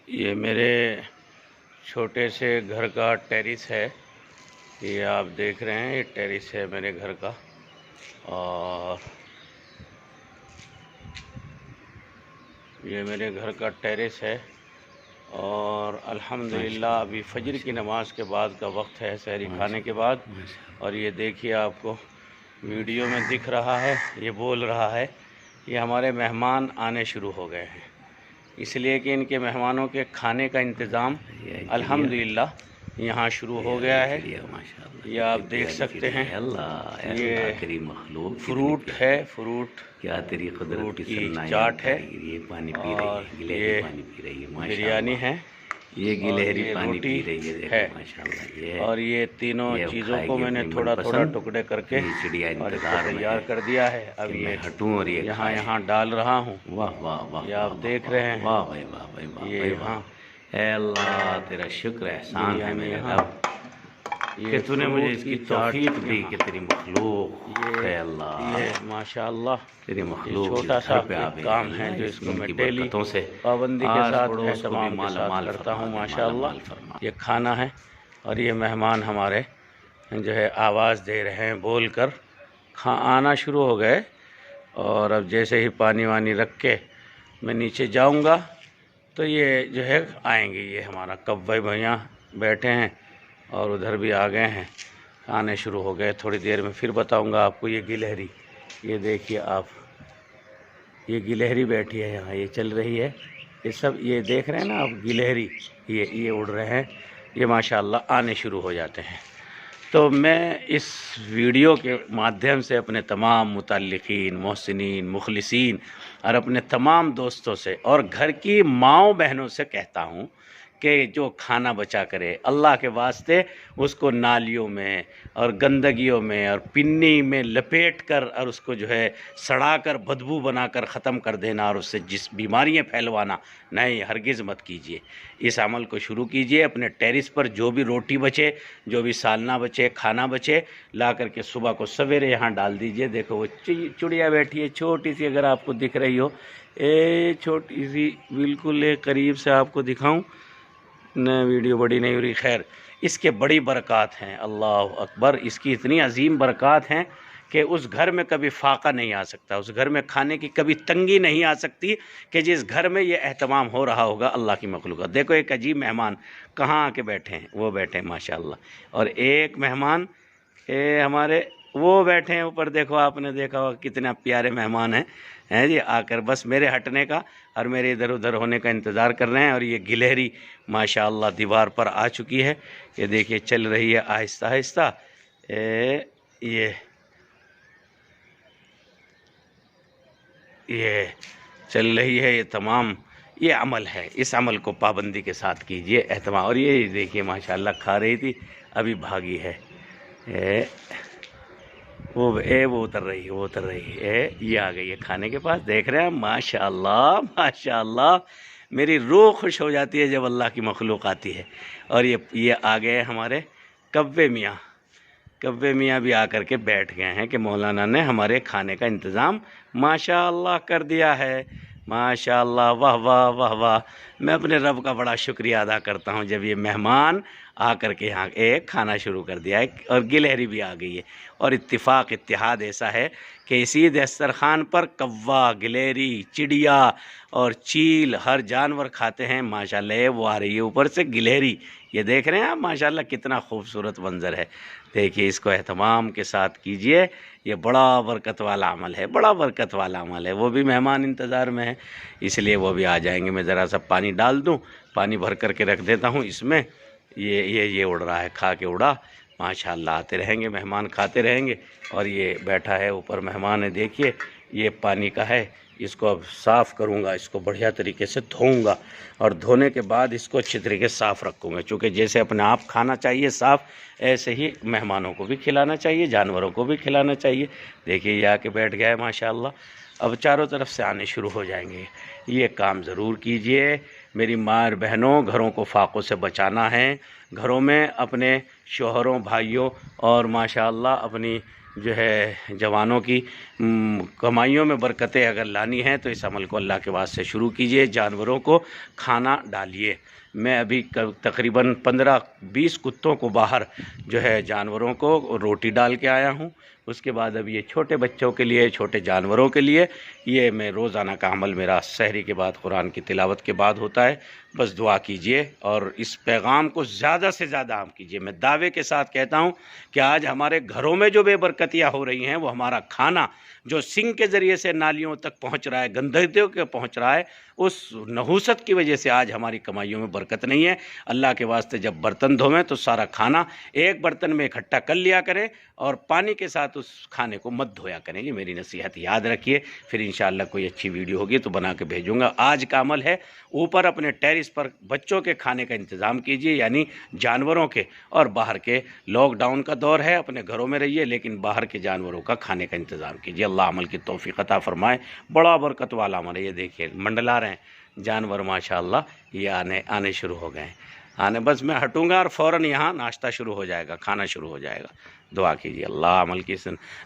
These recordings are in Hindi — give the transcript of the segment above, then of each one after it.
ये मेरे छोटे से घर का टेरिस है। ये आप देख रहे हैं, ये टेरिस है मेरे घर का। और ये मेरे घर का टेरिस है। और अल्हम्दुलिल्लाह अभी फजर की नमाज के बाद का वक्त है, सहरी खाने के बाद। और ये देखिए, आपको वीडियो में दिख रहा है, ये बोल रहा है, ये हमारे मेहमान आने शुरू हो गए हैं, इसलिए कि इनके मेहमानों के खाने का इंतज़ाम अल्हम्दुलिल्लाह यहाँ शुरू हो गया है। ये आप देख सकते हैं, ये फ्रूट है, फ्रूट क्या तेरी कुदरत की चाट है, ये पानी पी रही है, ये पानी पी रही है, बिरयानी है, ये गिलहरी पानी पी रही है, है माशाल्लाह। ये और ये तीनों चीज़ों को मैंने थोड़ा थोड़ा टुकड़े करके चिड़िया और इसको तैयार कर दिया है। अब ये हटूं और ये यहाँ डाल रहा हूँ। वाह वाह वाह, ये आप देख रहे हैं। वाह भाई वाह भाई वाह, ये यहाँ अल्लाह तेरा शुक्र एहसान है मेरे रब कि तूने मुझे इसकी तौफीक दी कि तेरी मखलूक है। अल्लाह ये माशाअल्लाह तेरी मखलूक छोटा सा काम है जो इसको मैं डेली पाबंदी के साथ एहतमाम के साथ करता हूँ। माशाअल्लाह ये खाना है और ये मेहमान हमारे जो है आवाज़ दे रहे हैं, बोल कर आना शुरू हो गए। और अब जैसे ही पानी वानी रख के मैं नीचे जाऊंगा तो ये जो है आएंगे। ये हमारा कव्वे भैया बैठे हैं और उधर भी आ गए हैं, आने शुरू हो गए। थोड़ी देर में फिर बताऊंगा आपको। ये गिलहरी, ये देखिए आप, ये गिलहरी बैठी है यहाँ, ये चल रही है। ये सब ये देख रहे हैं ना आप, गिलहरी ये उड़ रहे हैं, ये माशाल्लाह आने शुरू हो जाते हैं। तो मैं इस वीडियो के माध्यम से अपने तमाम मुतल्लिक़ीन, मोहसिनीन, मुखलिसीन और अपने तमाम दोस्तों से और घर की माँओं बहनों से कहता हूँ कि जो खाना बचा करे, अल्लाह के वास्ते उसको नालियों में और गंदगियों में और पिन्नी में लपेट कर और उसको जो है सड़ा कर बदबू बनाकर ख़त्म कर देना और उससे जिस बीमारियां फैलवाना, नहीं, हरगिज़ मत कीजिए। इस अमल को शुरू कीजिए। अपने टेरिस पर जो भी रोटी बचे, जो भी सालना बचे, खाना बचे, ला करके सुबह को सवेरे यहाँ डाल दीजिए। देखो वो चिड़िया बैठी है, छोटी सी, अगर आपको दिख रही हो, छोटी सी, बिल्कुल एक करीब से आपको दिखाऊं न, वीडियो बड़ी नहीं हो रही। खैर, इसके बड़ी बरक़ात हैं, अल्लाह अकबर। इसकी इतनी अजीम बरक़ात हैं कि उस घर में कभी फाका नहीं आ सकता, उस घर में खाने की कभी तंगी नहीं आ सकती कि जिस घर में ये एहतमाम हो रहा होगा अल्लाह की मखलूक़। देखो एक अजीब मेहमान कहाँ आके बैठे हैं, वो बैठे हैं माशाअल्लाह। और एक मेहमान हमारे वो बैठे हैं ऊपर, देखो आपने देखा होगा कितना प्यारे मेहमान हैं जी, आकर बस मेरे हटने का और मेरे इधर उधर होने का इंतज़ार कर रहे हैं। और ये गिलहरी माशाअल्लाह दीवार पर आ चुकी है, ये देखिए चल रही है आहिस्ता आहिस्ता। ये चल रही है। ये तमाम ये अमल है, इस अमल को पाबंदी के साथ कीजिए, एहतमाम। और ये देखिए माशाअल्लाह खा रही थी, अभी भागी है। वो उतर रही है, वो उतर रही है, ये आ गई है खाने के पास। देख रहे हैं माशाअल्लाह माशाअल्लाह, मेरी रूह खुश हो जाती है जब अल्लाह की मखलूक आती है। और ये आ गए हमारे कव्वे मियाँ। कव्वे मियाँ भी आकर के बैठ गए हैं कि मौलाना ने हमारे खाने का इंतज़ाम माशाअल्लाह कर दिया है। माशाअल्लाह, वाह वाह वाह वाह। मैं अपने रब का बड़ा शुक्रिया अदा करता हूँ जब ये मेहमान आकर के यहाँ एक खाना शुरू कर दिया है और गिलहरी भी आ गई है। और इत्तिफाक इत्तिहाद ऐसा है कि इसी दस्तरखान पर कव्वा, गिलहरी, चिड़िया और चील हर जानवर खाते हैं माशाल्लाह। वो आ रही है ऊपर से गिलहरी, ये देख रहे हैं आप माशाल्लाह कितना खूबसूरत मंज़र है। देखिए, इसको एहतमाम के साथ कीजिए, ये बड़ा बरकत वाला अमल है, बड़ा बरकत वाला अमल है। वो भी मेहमान इंतज़ार में है, इसलिए वो भी आ जाएंगे। मैं ज़रा सा पानी डाल दूँ, पानी भर करके रख देता हूँ इसमें। ये उड़ रहा है, खा के उड़ा माशाल्लाह। आते रहेंगे मेहमान, खाते रहेंगे। और ये बैठा है ऊपर मेहमान है, देखिए ये पानी का है। इसको अब साफ़ करूँगा, इसको बढ़िया तरीके से धोऊँगा और धोने के बाद इसको अच्छी तरीके से साफ़ रखूँगा। चूँकि जैसे अपने आप खाना चाहिए साफ़, ऐसे ही मेहमानों को भी खिलाना चाहिए, जानवरों को भी खिलाना चाहिए। देखिए ये आके बैठ गया है माशाल्लाह। अब चारों तरफ से आने शुरू हो जाएंगे। ये काम ज़रूर कीजिए मेरी माँ बहनों। घरों को फाकों से बचाना है, घरों में अपने शोहरों, भाइयों और माशाअल्लाह अपनी जो है जवानों की कमाइयों में बरकतें अगर लानी हैं तो इस अमल को अल्लाह के वास्ते शुरू कीजिए। जानवरों को खाना डालिए। मैं अभी तकरीबन 15-20 कुत्तों को बाहर जो है जानवरों को रोटी डाल के आया हूँ। उसके बाद अब ये छोटे बच्चों के लिए, छोटे जानवरों के लिए ये मैं रोज़ाना का अमल मेरा सहरी के बाद, कुरान की तिलावत के बाद होता है। बस दुआ कीजिए और इस पैगाम को ज़्यादा से ज़्यादा आम कीजिए। मैं दावे के साथ कहता हूँ कि आज हमारे घरों में जो बेबरकतियाँ हो रही हैं वो हमारा खाना जो सिंक के ज़रिए से नालियों तक पहुँच रहा है, गंदगियों के पहुँच रहा है, उस नहूसत की वजह से आज हमारी कमाइयों में बरकत नहीं है। अल्लाह के वास्ते जब बर्तन धोवें तो सारा खाना एक बर्तन में इकट्ठा कर लिया करें और पानी के साथ उस खाने को मत धोया करें। ये मेरी नसीहत याद रखिए। फिर इंशाअल्लाह कोई अच्छी वीडियो होगी तो बना के भेजूँगा। आज का अमल है, ऊपर अपने टेरिस पर बच्चों के खाने का इंतज़ाम कीजिए, यानी जानवरों के, और बाहर के। लॉकडाउन का दौर है, अपने घरों में रहिए लेकिन बाहर के जानवरों का खाने का इंतज़ाम कीजिए। अल्लाह अमल की तौफीक अता फरमाए। बड़ा बरकत वाला अमल है। ये देखिए मंडला रहे हैं जानवर माशाअल्लाह, ये आने शुरू हो गए हैं। बस मैं हटूँगा और फ़ौरन यहाँ नाश्ता शुरू हो जाएगा, खाना शुरू हो जाएगा। दुआ कीजिए अल्लाह अमल की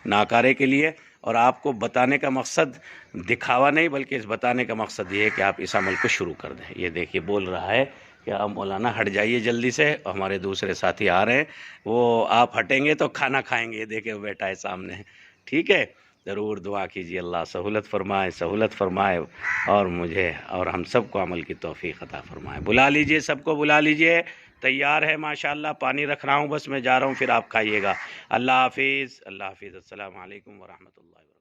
नाकारे के लिए। और आपको बताने का मकसद दिखावा नहीं, बल्कि इस बताने का मकसद ये है कि आप इस अमल को शुरू कर दें। ये देखिए बोल रहा है कि आप मौलाना हट जाइए जल्दी से, हमारे दूसरे साथी आ रहे हैं, वो आप हटेंगे तो खाना खाएंगे। ये देखिए बैठा है सामने। ठीक है, ज़रूर दुआ कीजिए अल्लाह सहूलत फ़रमाए और मुझे और हम सबको अमल की तौफीक अता फ़रमाए। बुला लीजिए, सबको बुला लीजिए। तैयार है माशाअल्लाह। पानी रख रहा हूँ, बस मैं जा रहा हूँ, फिर आप खाइएगा। अल्लाह हाफिज़। अस्सलामु अलैकुम व रहमतुल्लाहि।